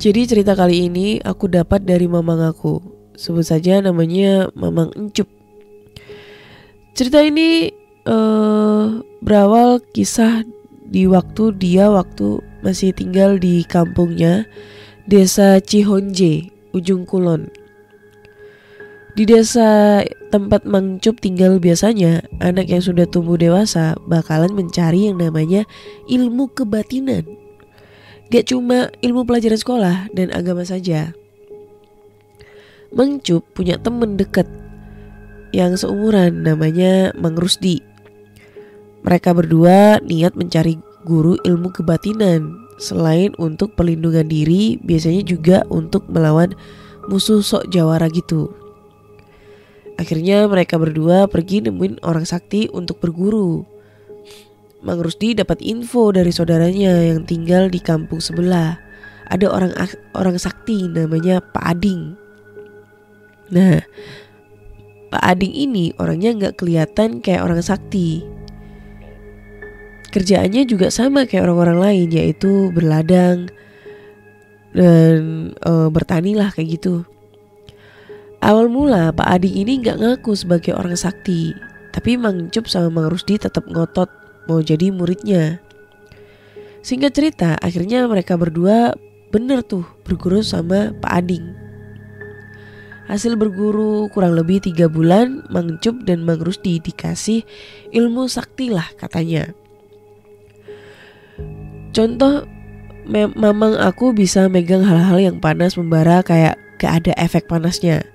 Jadi cerita kali ini aku dapat dari mamang aku. Sebut saja namanya Mamang Encup. Cerita ini berawal kisah di waktu dia masih tinggal di kampungnya, Desa Cihonje, Ujung Kulon. Di desa tempat Mang Encup tinggal biasanya, anak yang sudah tumbuh dewasa bakalan mencari yang namanya ilmu kebatinan. Gak cuma ilmu pelajaran sekolah dan agama saja. Mang Encup punya temen deket yang seumuran, namanya Mang Rusdi. Mereka berdua niat mencari guru ilmu kebatinan. Selain untuk perlindungan diri, biasanya juga untuk melawan musuh sok jawara gitu. Akhirnya mereka berdua pergi nemuin orang sakti untuk berguru. Mang Rusdi dapat info dari saudaranya yang tinggal di kampung sebelah. Ada orang sakti namanya Pak Ading. Nah, Pak Ading ini orangnya nggak kelihatan kayak orang sakti. Kerjaannya juga sama kayak orang-orang lain, yaitu berladang dan bertani lah kayak gitu. Awal mula Pak Ading ini nggak ngaku sebagai orang sakti, tapi Mang Encup sama Mang Rusdi tetap ngotot mau jadi muridnya. Singkat cerita, akhirnya mereka berdua bener tuh berguru sama Pak Ading. Hasil berguru kurang lebih 3 bulan, Mang Encup dan Mang Rusdi dikasih ilmu sakti lah katanya. Contoh, mamang aku bisa megang hal-hal yang panas membara kayak gak ada efek panasnya.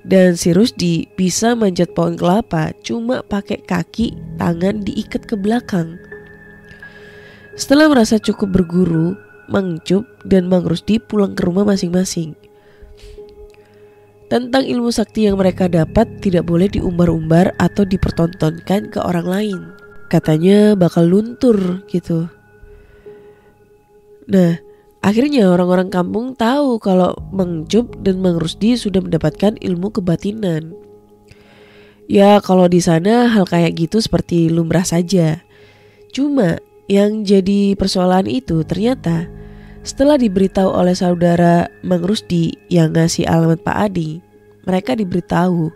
Dan si Rusdi bisa manjat pohon kelapa cuma pakai kaki, tangan diikat ke belakang. Setelah merasa cukup berguru, Mang Encup dan Mang Rusdi pulang ke rumah masing-masing. Tentang ilmu sakti yang mereka dapat tidak boleh diumbar-umbar atau dipertontonkan ke orang lain. Katanya bakal luntur gitu. Nah, akhirnya orang-orang kampung tahu kalau Mang Encup dan Mang Rusdi sudah mendapatkan ilmu kebatinan. Ya kalau di sana hal kayak gitu seperti lumrah saja. Cuma yang jadi persoalan itu ternyata setelah diberitahu oleh saudara Mang Rusdi yang ngasih alamat Pak Ading, mereka diberitahu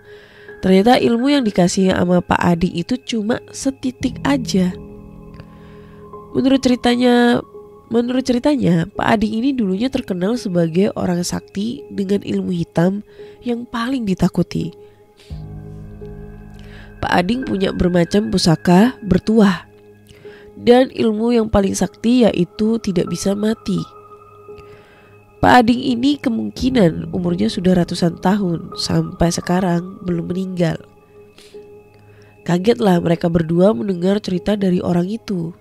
ternyata ilmu yang dikasih sama Pak Ading itu cuma setitik aja. Menurut ceritanya, Pak Ading ini dulunya terkenal sebagai orang sakti dengan ilmu hitam yang paling ditakuti. Pak Ading punya bermacam pusaka bertuah, dan ilmu yang paling sakti yaitu tidak bisa mati. Pak Ading ini kemungkinan umurnya sudah ratusan tahun, sampai sekarang belum meninggal. Kagetlah mereka berdua mendengar cerita dari orang itu.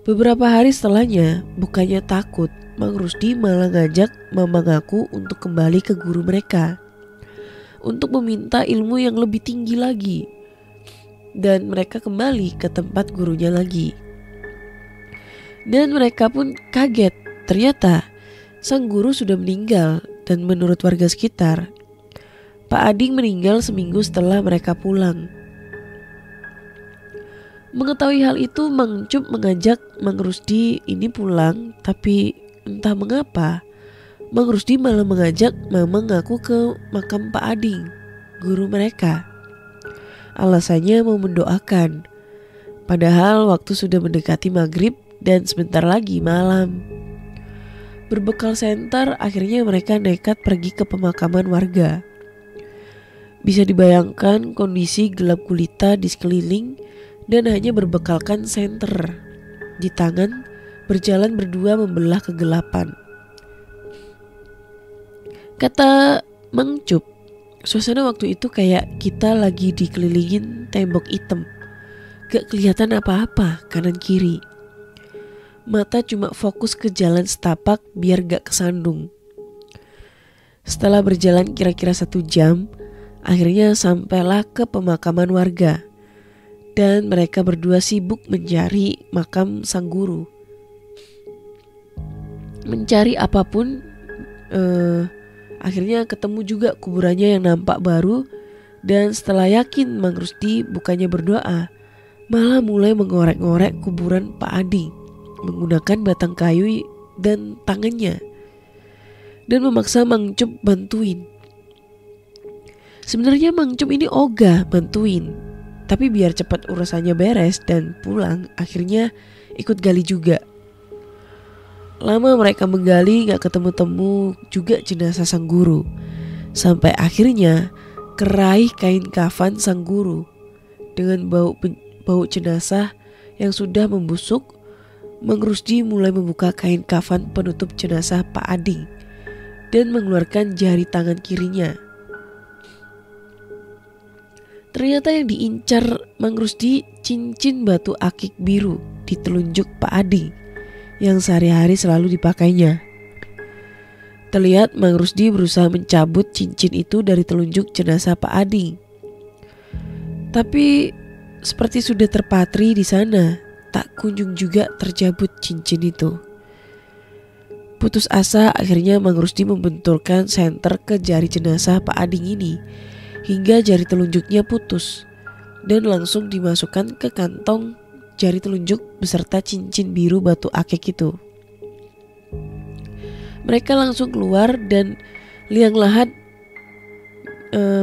Beberapa hari setelahnya, bukannya takut, Mang Rusdi malah ngajak mamang aku untuk kembali ke guru mereka untuk meminta ilmu yang lebih tinggi lagi. Dan mereka kembali ke tempat gurunya lagi. Dan mereka pun kaget, ternyata sang guru sudah meninggal. Dan menurut warga sekitar, Pak Ading meninggal seminggu setelah mereka pulang. Mengetahui hal itu, Mang Encup mengajak Mang Rusdi ini pulang, tapi entah mengapa Mang Rusdi malah mengajak mamang aku ke makam Pak Ading, guru mereka. Alasannya mau mendoakan. Padahal waktu sudah mendekati maghrib dan sebentar lagi malam. Berbekal senter, akhirnya mereka nekat pergi ke pemakaman warga. Bisa dibayangkan kondisi gelap gulita di sekeliling dan hanya berbekalkan senter di tangan, berjalan berdua membelah kegelapan. Kata Mang Encup, suasana waktu itu kayak kita lagi dikelilingin tembok hitam. Gak kelihatan apa-apa kanan kiri. Mata cuma fokus ke jalan setapak biar gak kesandung. Setelah berjalan kira-kira 1 jam, akhirnya sampailah ke pemakaman warga. Dan mereka berdua sibuk mencari makam sang guru. Mencari apapun, akhirnya ketemu juga kuburannya yang nampak baru. Dan setelah yakin Mang Rusdi bukannya berdoa, malah mulai mengorek-ngorek kuburan Pak Ading menggunakan batang kayu dan tangannya. dan memaksa Mang Cup bantuin. Sebenarnya Mang Cup ini ogah bantuin, tapi biar cepat urusannya beres dan pulang, akhirnya ikut gali juga. Lama mereka menggali gak ketemu-temu juga jenazah sang guru. Sampai akhirnya keraih kain kafan sang guru. Dengan bau jenazah yang sudah membusuk, Mang Rusdi mulai membuka kain kafan penutup jenazah Pak Ading dan mengeluarkan jari tangan kirinya. Ternyata yang diincar Mang Rusdi cincin batu akik biru di telunjuk Pak Ading yang sehari-hari selalu dipakainya. Terlihat Mang Rusdi berusaha mencabut cincin itu dari telunjuk jenazah Pak Ading. Tapi seperti sudah terpatri di sana, tak kunjung juga tercabut cincin itu. Putus asa, akhirnya Mang Rusdi membenturkan senter ke jari jenazah Pak Ading ini hingga jari telunjuknya putus dan langsung dimasukkan ke kantong jari telunjuk beserta cincin biru batu akik itu. Mereka langsung keluar dan liang lahat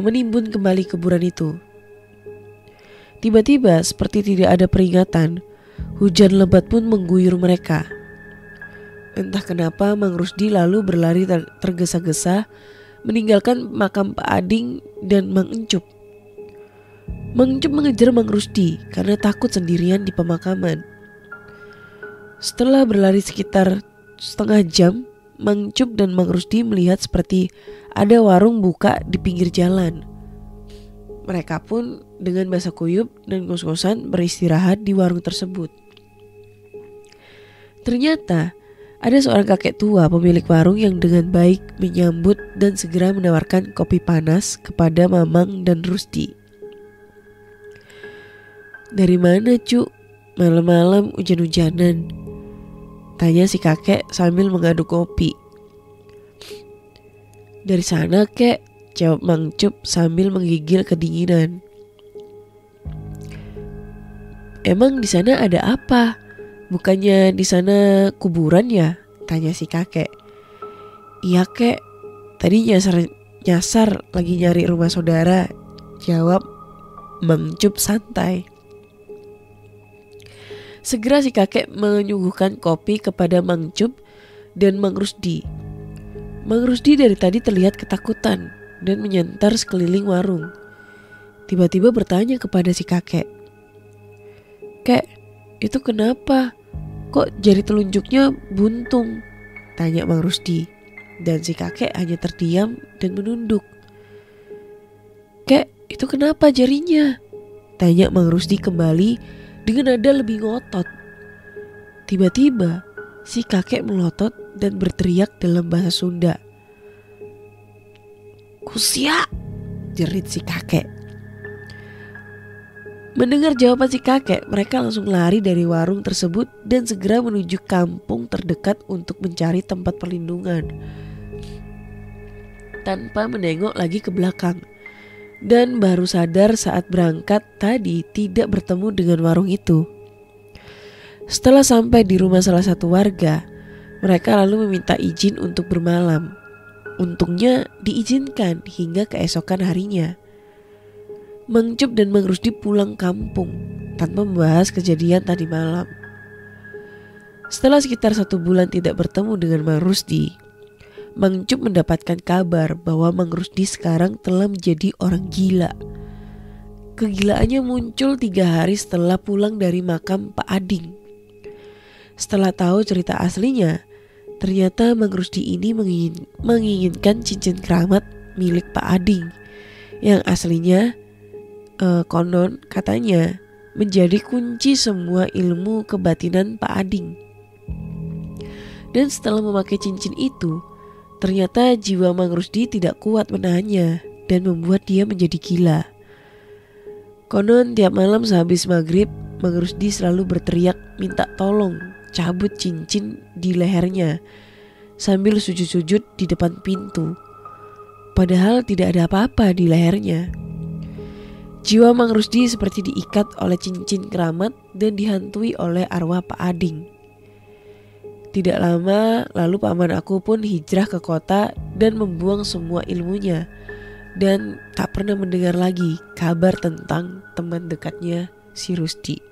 menimbun kembali kuburan itu. Tiba-tiba seperti tidak ada peringatan, hujan lebat pun mengguyur mereka. Entah kenapa Mang Rusdi lalu berlari tergesa-gesa meninggalkan makam Pak Ading dan Mang Encup. Mang Encup mengejar Mang Rusdi karena takut sendirian di pemakaman. Setelah berlari sekitar setengah jam, Mang Encup dan Mang Rusdi melihat seperti ada warung buka di pinggir jalan. Mereka pun dengan basah kuyup dan ngos-ngosan beristirahat di warung tersebut. Ternyata ada seorang kakek tua pemilik warung yang dengan baik menyambut dan segera menawarkan kopi panas kepada Mamang dan Rusdi. "Dari mana, Cuk? Malam-malam hujan-hujanan?" tanya si kakek sambil mengaduk kopi. "Dari sana, Kek," jawab Mang Cup sambil menggigil kedinginan. "Emang di sana ada apa? Bukannya di sana kuburan ya?" tanya si kakek. "Iya, Kek. Tadi nyasar lagi nyari rumah saudara," jawab Mang Cup santai. Segera si kakek menyuguhkan kopi kepada Mang Cup dan Mang Rusdi. Mang Rusdi dari tadi terlihat ketakutan dan menyentar sekeliling warung. Tiba-tiba bertanya kepada si kakek, "Kek, itu kenapa? Kok jari telunjuknya buntung?" tanya Mang Rusdi. Dan si kakek hanya terdiam dan menunduk. "Kek, itu kenapa jarinya?" tanya Mang Rusdi kembali dengan nada lebih ngotot. Tiba-tiba si kakek melotot dan berteriak dalam bahasa Sunda. "Kusia!" jerit si kakek. Mendengar jawaban si kakek, mereka langsung lari dari warung tersebut dan segera menuju kampung terdekat untuk mencari tempat perlindungan. Tanpa menengok lagi ke belakang. Dan baru sadar saat berangkat tadi tidak bertemu dengan warung itu. Setelah sampai di rumah salah satu warga, mereka lalu meminta izin untuk bermalam. Untungnya diizinkan hingga keesokan harinya. Mang Cup dan Mang Rusdi pulang kampung tanpa membahas kejadian tadi malam. Setelah sekitar 1 bulan tidak bertemu dengan Mang Rusdi, Mang Cup mendapatkan kabar bahwa Mang Rusdi sekarang telah menjadi orang gila. Kegilaannya muncul 3 hari setelah pulang dari makam Pak Ading. Setelah tahu cerita aslinya, ternyata Mang Rusdi ini menginginkan cincin keramat milik Pak Ading yang aslinya konon katanya menjadi kunci semua ilmu kebatinan Pak Ading. Dan setelah memakai cincin itu, ternyata jiwa Mang Rusdi tidak kuat menahannya dan membuat dia menjadi gila. Konon tiap malam sehabis maghrib, Mang Rusdi selalu berteriak minta tolong cabut cincin di lehernya sambil sujud-sujud di depan pintu. Padahal tidak ada apa-apa di lehernya. Jiwa Mang Rusdi seperti diikat oleh cincin keramat dan dihantui oleh arwah Pak Ading. Tidak lama lalu paman aku pun hijrah ke kota dan membuang semua ilmunya. Dan tak pernah mendengar lagi kabar tentang teman dekatnya si Rusdi.